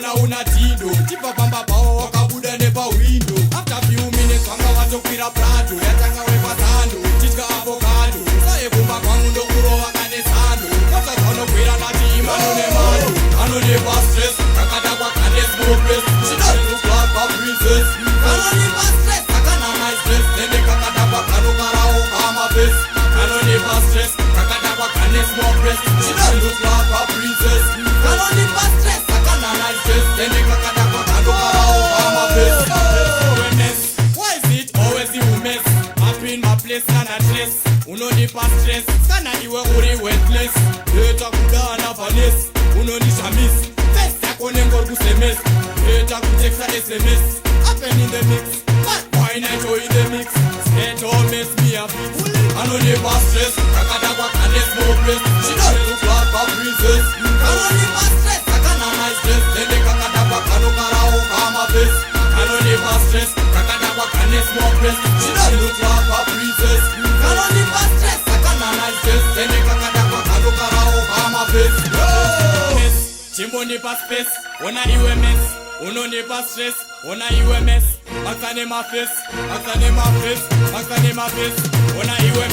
ona una tindo tipa pamba pao wakabuda nepa window after few minutes wanga watokwira prato yatanga wepasando chitya avocado saye kumba kwangu ndokurova kane sando kotadzanokwira nati imano nemando anonepa stress kakadakwa kane smokeless she doesn't look like a princess anonepa stress akana my stress nende kakadakwa kanokarao kama face anonepa stress kakadakwa kane smokeless she doesn't look like a princess anonepa stress akana my stress nende kakadakwa kanokarao kama face why is it always you mess up in my place and address unonipa stress kana iwe uri wetness eta kudana vanes unonishamis face yako nengor kusemes eta kutexa sms happen in the mix why not you in the mix it all makes me a bit anonipa stress kakadakwa kane smokeless she doesn't look like a princess anonipa stress akana my stress nende kakadakwa kanokarao kama face anonipa stress kakadakwa kane smokeless she doesn't look like a princess anonipa stress akana my stress nende kakadakwa kanokarao kama face chimbonipa space ona iwe mess unonipa stress ona iwe mess akane my face ona iwe